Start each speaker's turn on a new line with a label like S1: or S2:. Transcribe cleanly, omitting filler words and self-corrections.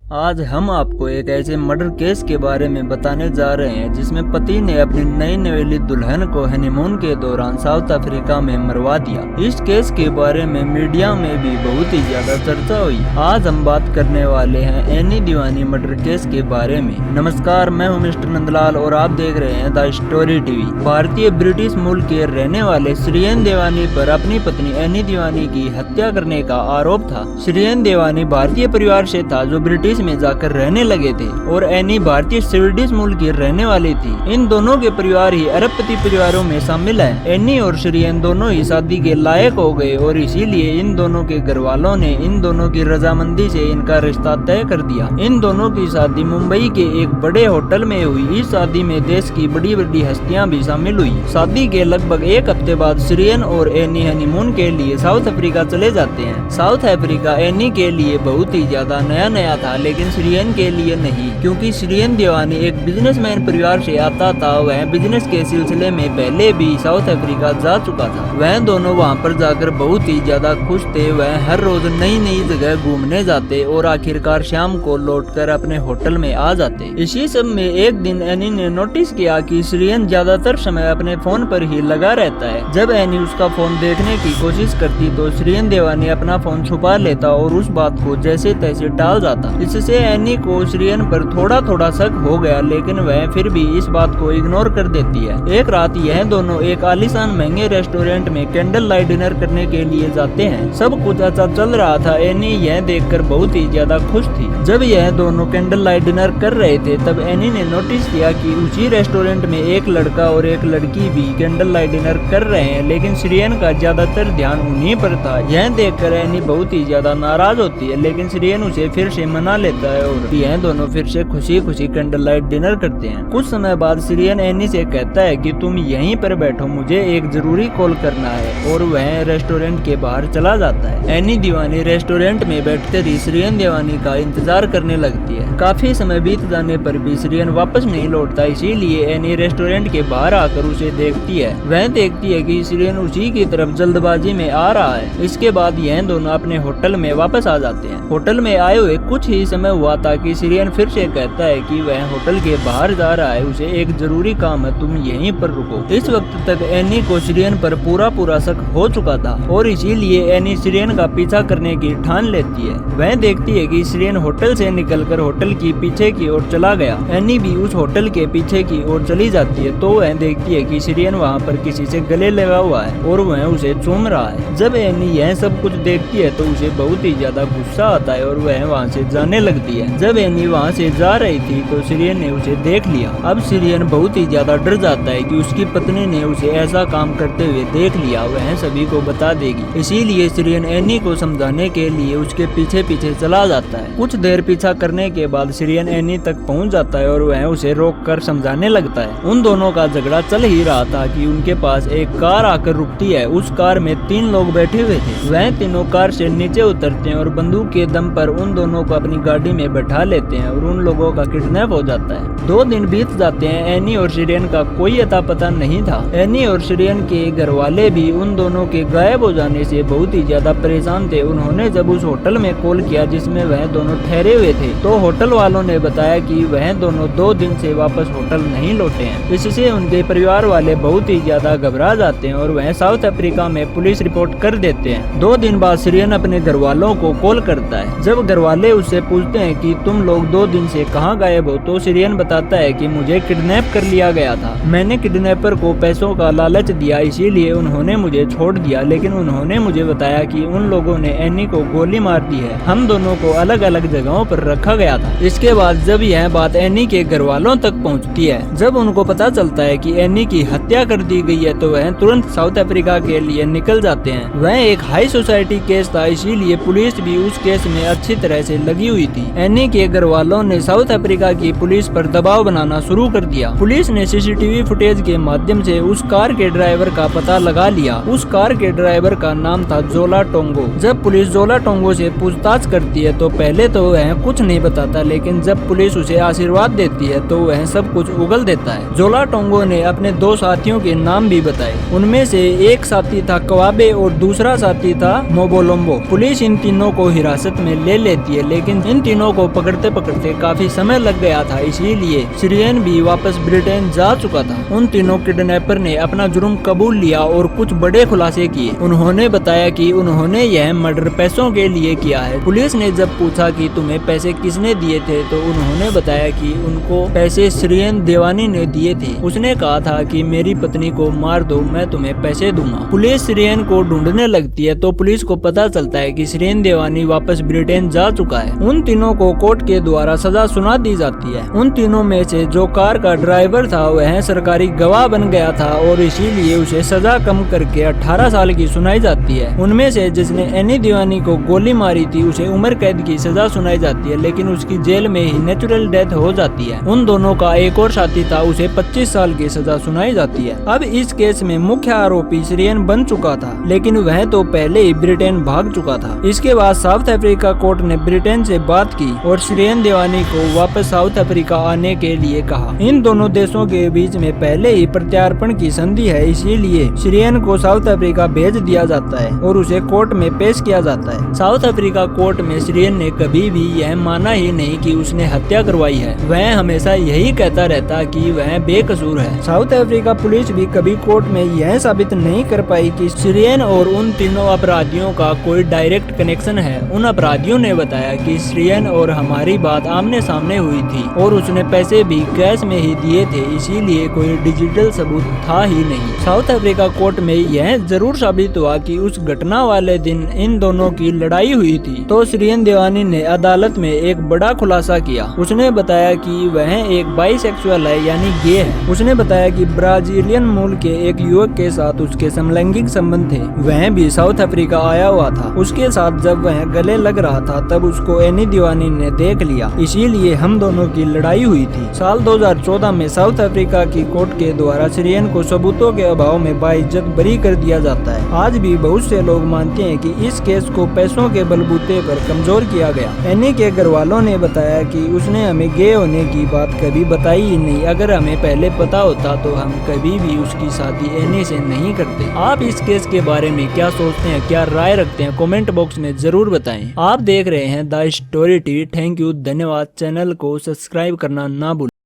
S1: आज हम आपको एक ऐसे मर्डर केस के बारे में बताने जा रहे हैं जिसमें पति ने अपनी नई नवेली दुल्हन को हनीमून के दौरान साउथ अफ्रीका में मरवा दिया। इस केस के बारे में मीडिया में भी बहुत ही ज्यादा चर्चा हुई। आज हम बात करने वाले हैं एनी दीवानी मर्डर केस के बारे में। नमस्कार, मैं हूं मिस्टर नंदलाल और आप देख रहे हैं द स्टोरी टीवी। भारतीय ब्रिटिश मूल के रहने वाले श्रीएन देवानी पर अपनी पत्नी एनी दीवानी की हत्या करने का आरोप था। श्रीएन देवानी भारतीय परिवार से था जो ब्रिटिश में जाकर रहने लगे थे और एनी भारतीय स्वीडिश मूल की रहने वाली थी। इन दोनों के परिवार ही अरबपति परिवारों में शामिल है। एनी और श्रीएन दोनों ही शादी के लायक हो गए और इसीलिए इन दोनों के घर वालों ने इन दोनों की रजामंदी से इनका रिश्ता तय कर दिया। इन दोनों की शादी मुंबई के एक बड़े होटल में हुई। इस शादी में देश की बड़ी बड़ी हस्तियां भी शामिल हुई। शादी के लगभग एक हफ्ते बाद श्रीएन और एनी हनीमून के लिए साउथ अफ्रीका चले जाते हैं। साउथ अफ्रीका एनी के लिए बहुत ही ज्यादा नया था, लेकिन श्रीएन के लिए नहीं, क्योंकि श्रीएन देवानी एक बिजनेसमैन परिवार से आता था। वह बिजनेस के सिलसिले में पहले भी साउथ अफ्रीका जा चुका था। वह दोनों वहां पर जाकर बहुत ही ज्यादा खुश थे। वह हर रोज नई नई जगह घूमने जाते और आखिरकार शाम को लौटकर अपने होटल में आ जाते। इसी सब में एक दिन एनी ने नोटिस किया कि श्रीएन ज्यादातर समय अपने फोन पर ही लगा रहता है। जब एनी उसका फोन देखने की कोशिश करती तो श्रीएन देवानी अपना फोन छुपा लेता और उस बात को जैसे तैसे टाल जाता। इससे एनी को श्रीएन पर थोड़ा थोड़ा शक हो गया, लेकिन वह फिर भी इस बात को इग्नोर कर देती है। एक रात यह दोनों एक आलीशान महंगे रेस्टोरेंट में कैंडल लाइट डिनर करने के लिए जाते हैं। सब कुछ अच्छा चल रहा था। एनी यह देखकर बहुत ही ज्यादा खुश थी। जब यह दोनों कैंडल लाइट डिनर कर रहे थे तब एनी ने नोटिस किया कि उसी रेस्टोरेंट में एक लड़का और एक लड़की भी कैंडल लाइट डिनर कर रहे हैं, लेकिन श्रीएन का ज्यादातर ध्यान उन्हीं पर था। यह देखकर एनी बहुत ही ज्यादा नाराज होती है, लेकिन श्रीएन उसे फिर से मना लेता है और यह दोनों फिर से खुशी खुशी कैंडल लाइट डिनर करते हैं। कुछ समय बाद श्रीएन एनी से कहता है कि तुम यहीं पर बैठो, मुझे एक जरूरी कॉल करना है, और वह रेस्टोरेंट के बाहर चला जाता है। एनी दीवानी रेस्टोरेंट में बैठकर ही श्रीएन देवानी का इंतजार करने लगती है। काफी समय बीत जाने पर भी श्रीएन वापस नहीं लौटता, इसीलिए एनी रेस्टोरेंट के बाहर आकर उसे देखती है। वह देखती है कि श्रीएन उसी की तरफ जल्दबाजी में आ रहा है। इसके बाद यह दोनों अपने होटल में वापस आ जाते हैं। होटल में आए हुए कुछ ही समय हुआ था कि श्रीएन फिर से कहता है कि वह होटल के बाहर जा रहा है, उसे एक जरूरी काम है, तुम यहीं पर रुको। इस वक्त तक एनी को श्रीएन पर पूरा शक हो चुका था और इसीलिए एनी श्रीएन का पीछा करने की ठान लेती है। वह देखती है कि श्रीएन होटल से निकलकर होटल की पीछे की ओर चला गया। एनी भी उस होटल के पीछे की ओर चली जाती है तो वह देखती है कि श्रीएन वहाँ पर किसी से गले लगा हुआ है और वह उसे चूम रहा है। जब एनी यह सब कुछ देखती है तो उसे बहुत ही ज्यादा गुस्सा आता है और वह वहाँ से जाने लगती है। जब एनी वहाँ से जा रही थी तो श्रीएन ने उसे देख लिया। अब श्रीएन बहुत ही ज्यादा डर जाता है कि उसकी पत्नी ने उसे ऐसा काम करते हुए देख लिया, वह सभी को बता देगी। इसीलिए श्रीएन एनी को समझाने के लिए उसके पीछे पीछे चला जाता है। कुछ देर पीछा करने के बाद श्रीएन एनी तक पहुँच जाता है और वह उसे रोक कर समझाने लगता है। उन दोनों का झगड़ा चल ही रहा था कि उनके पास एक कार आकर रुकती है। उस कार में 3 लोग बैठे हुए थे। वह तीनों कार से नीचे उतरते हैं और बंदूक के दम पर उन दोनों को अपनी गाड़ी में बैठा लेते हैं और उन लोगों का किडनैप हो जाता है। 2 दिन बीत जाते हैं। एनी और श्रीएन का कोई अता पता नहीं था। एनी और श्रीएन के घर वाले भी उन दोनों के गायब हो जाने से बहुत ही ज्यादा परेशान थे। उन्होंने जब उस होटल में कॉल किया जिसमें वह दोनों ठहरे हुए थे तो होटल वालों ने बताया कि वह दोनों 2 दिन से वापस होटल नहीं लौटे हैं। इससे उनके परिवार वाले बहुत ही ज्यादा घबरा जाते हैं और वह साउथ अफ्रीका में पुलिस रिपोर्ट कर देते हैं। 2 दिन बाद श्रीएन अपने घर वालों को कॉल करता है। जब घर वाले उससे पूछते हैं कि तुम लोग 2 दिन से कहाँ गायब हो तो श्रीएन बताता है कि मुझे किडनैप कर लिया गया था। मैंने किडनैपर को पैसों का लालच दिया, इसीलिए उन्होंने मुझे छोड़ दिया, लेकिन उन्होंने मुझे बताया कि उन लोगों ने एनी को गोली मार दी है। हम दोनों को अलग अलग जगहों पर रखा गया था। इसके बाद जब यह बात एनी के घर वालों तक पहुँचती है, जब उनको पता चलता है कि एनी की हत्या कर दी गई है तो वह तुरंत साउथ अफ्रीका के लिए निकल जाते हैं। वह एक हाई सोसाइटी केस था, इसीलिए पुलिस भी उस केस में अच्छी तरह से लगी हुई थी। एनी के घर वालों ने साउथ अफ्रीका की पुलिस पर दबाव बनाना शुरू कर दिया। पुलिस ने सीसीटीवी फुटेज के माध्यम से उस कार के ड्राइवर का पता लगा लिया। उस कार के ड्राइवर का नाम था जोला टोंगो। जब पुलिस जोला टोंगो से पूछताछ करती है तो पहले तो वह कुछ नहीं बताता, लेकिन जब पुलिस उसे आशीर्वाद देती है तो वह सब कुछ उगल देता है। जोला टोंगो ने अपने 2 साथियों के नाम भी बताए। उनमें से एक साथी था कवाबे और दूसरा साथी था मोबोलोम्बो। पुलिस इन तीनों को हिरासत में ले लेती है, लेकिन इन इन तीनों को पकड़ते पकड़ते काफी समय लग गया था, इसीलिए सिरियन भी वापस ब्रिटेन जा चुका था। उन तीनों किडनैपर ने अपना जुर्म कबूल लिया और कुछ बड़े खुलासे किए। उन्होंने बताया कि उन्होंने यह मर्डर पैसों के लिए किया है। पुलिस ने जब पूछा कि तुम्हें पैसे किसने दिए थे तो उन्होंने बताया कि उनको पैसे सिरियन देवानी ने दिए थे। उसने कहा था कि मेरी पत्नी को मार दो, मैं तुम्हें पैसे दूंगा। पुलिस सिरियन को ढूंढने लगती है तो पुलिस को पता चलता है कि सिरियन देवानी वापस ब्रिटेन जा चुका है। उन तीनों को कोर्ट के द्वारा सजा सुना दी जाती है। उन तीनों में से जो कार का ड्राइवर था वह सरकारी गवाह बन गया था और इसीलिए उसे सजा कम करके 18 साल की सुनाई जाती है। उनमें से जिसने एनी देवानी को गोली मारी थी उसे उम्र कैद की सजा सुनाई जाती है, लेकिन उसकी जेल में ही नेचुरल डेथ हो जाती है। उन दोनों का एक और साथी था, उसे 25 साल की सजा सुनाई जाती है। अब इस केस में मुख्य आरोपी सिरियन बन चुका था, लेकिन वह तो पहले ही ब्रिटेन भाग चुका था। इसके बाद साउथ अफ्रीका कोर्ट ने ब्रिटेन से बात की और सिरियन देवानी को वापस साउथ अफ्रीका आने के लिए कहा। इन दोनों देशों के बीच में पहले ही प्रत्यार्पण की संधि है, इसीलिए सिरियन को साउथ अफ्रीका भेज दिया जाता है और उसे कोर्ट में पेश किया जाता है। साउथ अफ्रीका कोर्ट में सिरियन ने कभी भी यह माना ही नहीं कि उसने हत्या करवाई है। वह हमेशा यही कहता रहता कि वह बेकसूर है। साउथ अफ्रीका पुलिस भी कभी कोर्ट में यह साबित नहीं कर पाई कि सिरियन और उन तीनों अपराधियों का कोई डायरेक्ट कनेक्शन है। उन अपराधियों ने बताया कि सिरियन और हमारी बात आमने सामने हुई थी और उसने पैसे भी कैश में ही दिए थे, इसीलिए कोई डिजिटल सबूत था ही नहीं। साउथ अफ्रीका कोर्ट में यह जरूर साबित हुआ कि उस घटना वाले दिन इन दोनों की लड़ाई हुई थी। तो सिरियन देवानी ने अदालत में एक बड़ा खुलासा किया। उसने बताया कि वह एक बाइसेक्सुअल है, यानी गे है। उसने बताया कि ब्राजीलियन मूल के एक युवक के साथ उसके समलैंगिक संबंध थे। वह भी साउथ अफ्रीका आया हुआ था। उसके साथ जब वह गले लग रहा था तब उसको एनी देवानी ने देख लिया, इसीलिए हम दोनों की लड़ाई हुई थी। साल 2014 में साउथ अफ्रीका की कोर्ट के द्वारा सिरियन को सबूतों के अभाव में बाइज्जत बरी कर दिया जाता है। आज भी बहुत से लोग मानते हैं कि इस केस को पैसों के बलबूते पर कमजोर किया गया। एनी के घर वालों ने बताया कि उसने हमें गे होने की बात कभी बताई ही नहीं। अगर हमें पहले पता होता तो हम कभी भी उसकी शादी एनी से नहीं करते। आप इस केस के बारे में क्या सोचते हैं, क्या राय रखते हैं, कमेंट बॉक्स में जरूर बताएं। आप देख रहे हैं the story TV. Thank you, धन्यवाद। चैनल को सब्सक्राइब करना ना भूलें।